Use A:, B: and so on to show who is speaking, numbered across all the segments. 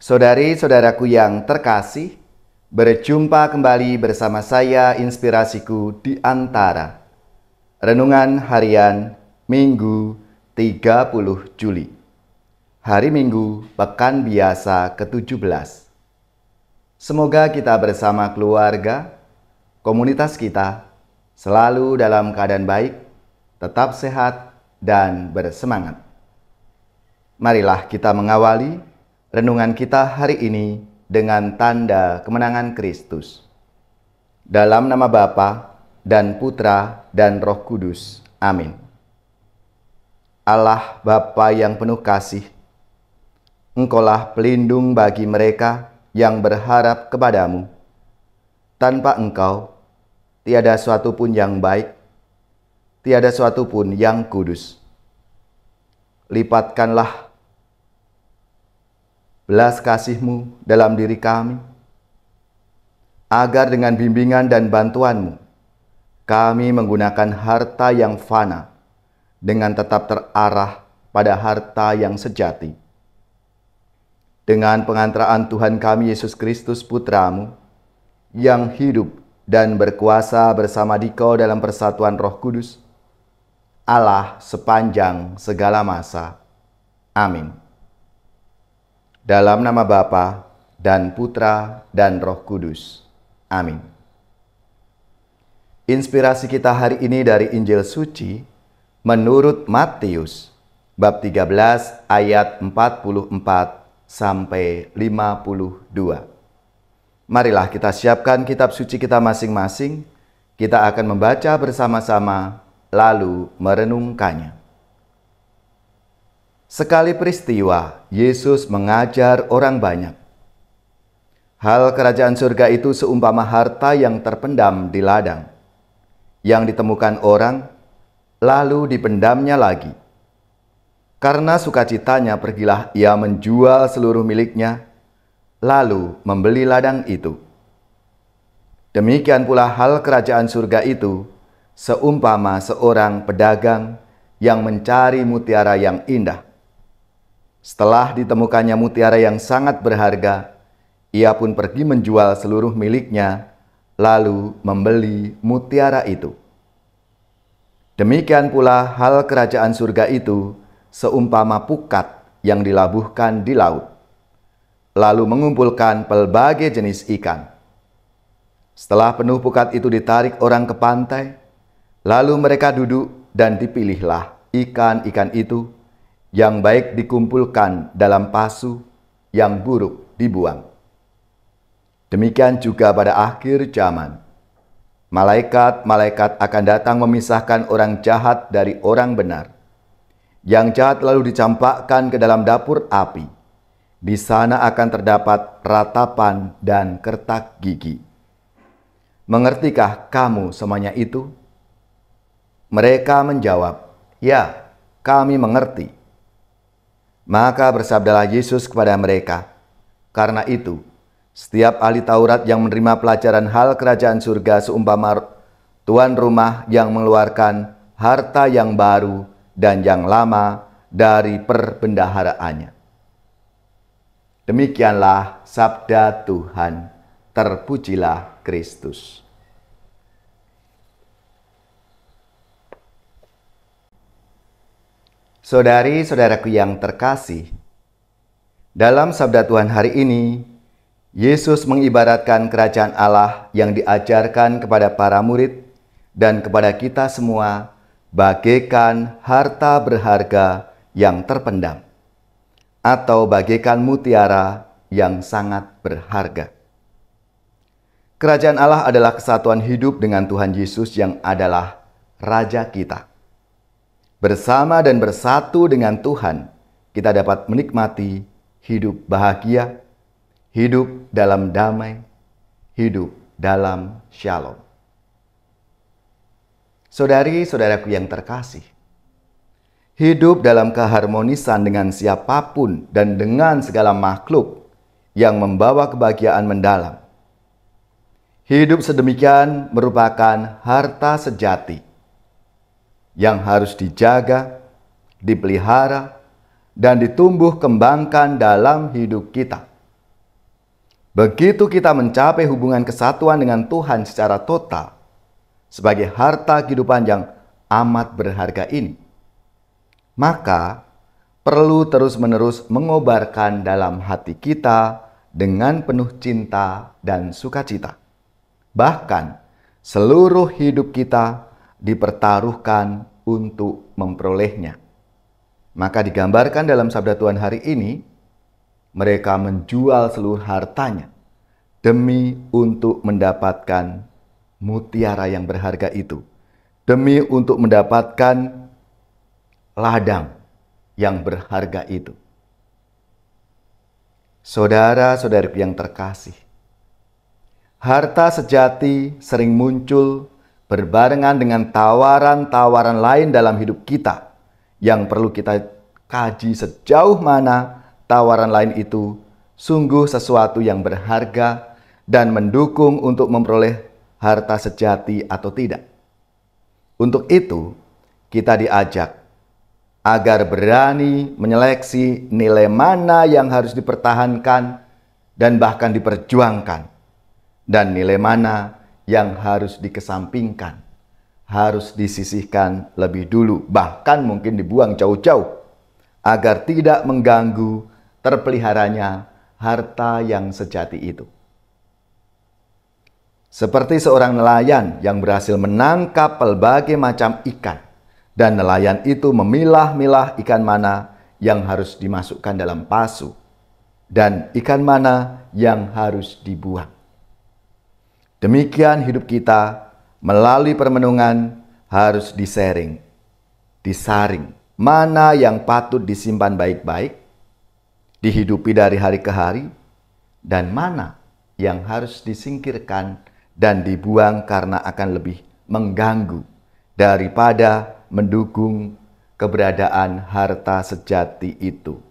A: Saudari-saudaraku yang terkasih, berjumpa kembali bersama saya Inspirasiku di Antara. Renungan Harian Minggu 30 Juli. Hari Minggu Pekan Biasa ke-17. Semoga kita bersama keluarga, komunitas kita, selalu dalam keadaan baik, tetap sehat, dan bersemangat. Marilah kita mengawali renungan kita hari ini dengan tanda kemenangan Kristus. Dalam nama Bapa dan Putra dan Roh Kudus. Amin. Allah Bapa yang penuh kasih, Engkaulah pelindung bagi mereka yang berharap kepadamu. Tanpa Engkau, tiada suatu pun yang baik, tiada suatu pun yang kudus. Lipatkanlah belas kasih-Mu dalam diri kami, agar dengan bimbingan dan bantuan-Mu, kami menggunakan harta yang fana dengan tetap terarah pada harta yang sejati. Dengan pengantaraan Tuhan kami Yesus Kristus Putra-Mu, yang hidup dan berkuasa bersama Dikau dalam persatuan Roh Kudus, Allah sepanjang segala masa. Amin. Dalam nama Bapa dan Putra dan Roh Kudus. Amin. Inspirasi kita hari ini dari Injil Suci menurut Matius, bab 13 ayat 44 sampai 52. Marilah kita siapkan kitab suci kita masing-masing. Kita akan membaca bersama-sama lalu merenungkannya. Sekali peristiwa, Yesus mengajar orang banyak. Hal kerajaan surga itu seumpama harta yang terpendam di ladang, yang ditemukan orang, lalu dipendamnya lagi. Karena sukacitanya pergilah ia menjual seluruh miliknya, lalu membeli ladang itu. Demikian pula hal kerajaan surga itu, seumpama seorang pedagang yang mencari mutiara yang indah. Setelah ditemukannya mutiara yang sangat berharga, ia pun pergi menjual seluruh miliknya, lalu membeli mutiara itu. Demikian pula hal kerajaan surga itu, seumpama pukat yang dilabuhkan di laut, lalu mengumpulkan pelbagai jenis ikan. Setelah penuh pukat itu ditarik orang ke pantai, lalu mereka duduk dan dipilihlah ikan-ikan itu, yang baik dikumpulkan dalam pasu, yang buruk dibuang. Demikian juga pada akhir zaman. Malaikat-malaikat akan datang memisahkan orang jahat dari orang benar. Yang jahat lalu dicampakkan ke dalam dapur api. Di sana akan terdapat ratapan dan kertak gigi. Mengertikah kamu semuanya itu? Mereka menjawab, "Ya, kami mengerti." Maka bersabdalah Yesus kepada mereka, "Karena itu, setiap ahli Taurat yang menerima pelajaran hal kerajaan surga seumpama tuan rumah yang mengeluarkan harta yang baru dan yang lama dari perbendaharaannya." Demikianlah sabda Tuhan. Terpujilah Kristus. Saudari-saudaraku yang terkasih, dalam sabda Tuhan hari ini, Yesus mengibaratkan kerajaan Allah yang diajarkan kepada para murid dan kepada kita semua bagaikan harta berharga yang terpendam, atau bagaikan mutiara yang sangat berharga. Kerajaan Allah adalah kesatuan hidup dengan Tuhan Yesus yang adalah Raja kita. Bersama dan bersatu dengan Tuhan, kita dapat menikmati hidup bahagia, hidup dalam damai, hidup dalam shalom. Saudari-saudaraku yang terkasih, hidup dalam keharmonisan dengan siapapun dan dengan segala makhluk yang membawa kebahagiaan mendalam. Hidup sedemikian merupakan harta sejati yang harus dijaga, dipelihara, dan ditumbuh kembangkan dalam hidup kita. Begitu kita mencapai hubungan kesatuan dengan Tuhan secara total, sebagai harta kehidupan yang amat berharga ini, maka perlu terus-menerus mengobarkan dalam hati kita dengan penuh cinta dan sukacita. Bahkan seluruh hidup kita dipertaruhkan untuk memperolehnya. Maka digambarkan dalam sabda Tuhan hari ini, mereka menjual seluruh hartanya demi untuk mendapatkan mutiara yang berharga itu, demi untuk mendapatkan ladang yang berharga itu. Saudara-saudariku yang terkasih, harta sejati sering muncul berbarengan dengan tawaran-tawaran lain dalam hidup kita yang perlu kita kaji sejauh mana tawaran lain itu sungguh sesuatu yang berharga dan mendukung untuk memperoleh harta sejati atau tidak. Untuk itu, kita diajak agar berani menyeleksi nilai mana yang harus dipertahankan dan bahkan diperjuangkan, dan nilai mana yang harus dikesampingkan, harus disisihkan lebih dulu, bahkan mungkin dibuang jauh-jauh, agar tidak mengganggu terpeliharanya harta yang sejati itu. Seperti seorang nelayan yang berhasil menangkap berbagai macam ikan, dan nelayan itu memilah-milah ikan mana yang harus dimasukkan dalam pasu, dan ikan mana yang harus dibuang. Demikian hidup kita melalui permenungan harus disaring, mana yang patut disimpan baik-baik, dihidupi dari hari ke hari, dan mana yang harus disingkirkan dan dibuang karena akan lebih mengganggu daripada mendukung keberadaan harta sejati itu,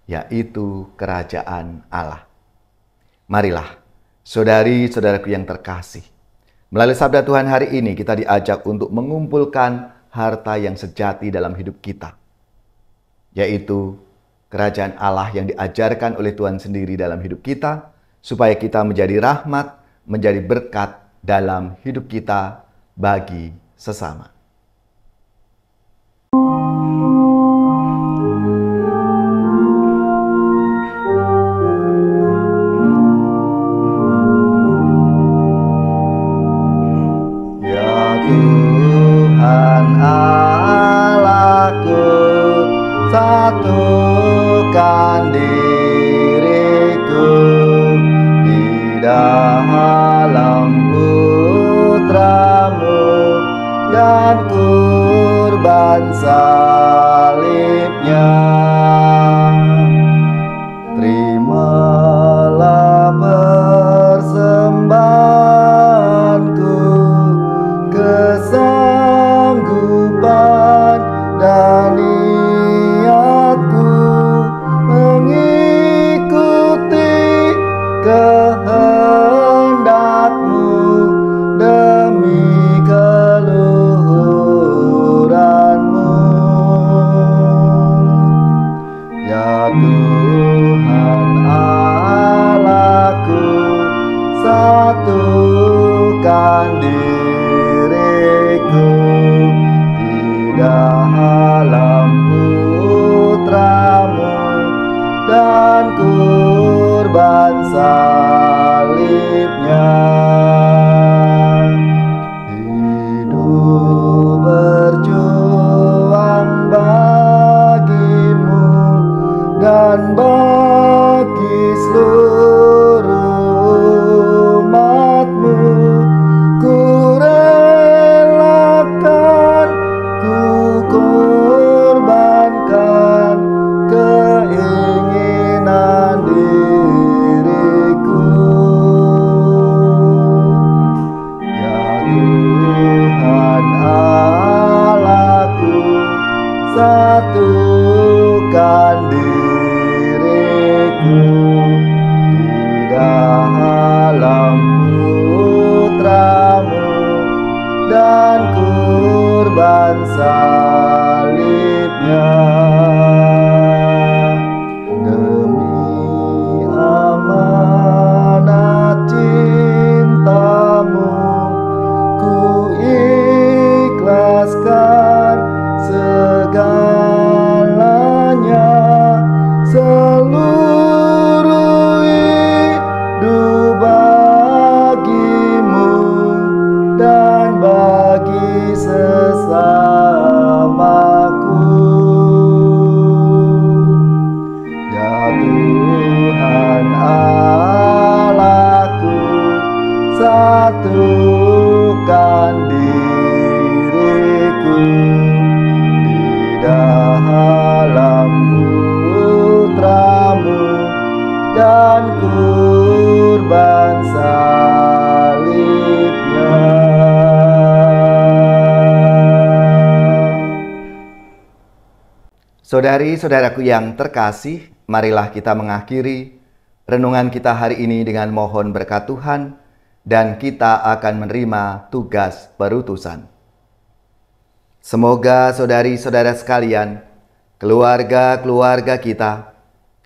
A: yaitu kerajaan Allah. Marilah, saudari-saudaraku yang terkasih, melalui sabda Tuhan hari ini kita diajak untuk mengumpulkan harta yang sejati dalam hidup kita, yaitu kerajaan Allah yang diajarkan oleh Tuhan sendiri dalam hidup kita, supaya kita menjadi rahmat, menjadi berkat dalam hidup kita bagi sesama. Ya Tuhan Allahku, satukan diriku di dalam Putra-Mu dan kurban salibnya. Terimalah persembahanku, kesanggupan dan niatku mengikuti kehendak-Mu demi keluhuran-Mu. Ya Tuhan Allahku, satukan diriku di dalam Putra-Mu dan kurban salibnya. Hidup berjuang bagi-Mu dan bagi seluruh umat-Mu. Ku relakan, ku korbankan keinginan diriku. satukan diriku di dalam putramu dan kurban salibnya. Saudari-saudaraku yang terkasih, marilah kita mengakhiri renungan kita hari ini dengan mohon berkat Tuhan, dan kita akan menerima tugas perutusan. Semoga saudari-saudara sekalian, keluarga-keluarga kita,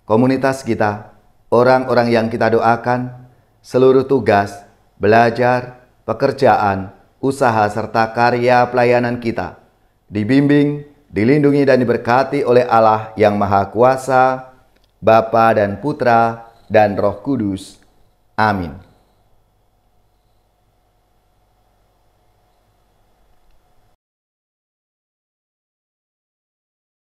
A: komunitas kita, orang-orang yang kita doakan, seluruh tugas, belajar, pekerjaan, usaha, serta karya pelayanan kita dibimbing, dilindungi dan diberkati oleh Allah yang Maha Kuasa, Bapa dan Putra dan Roh Kudus. Amin.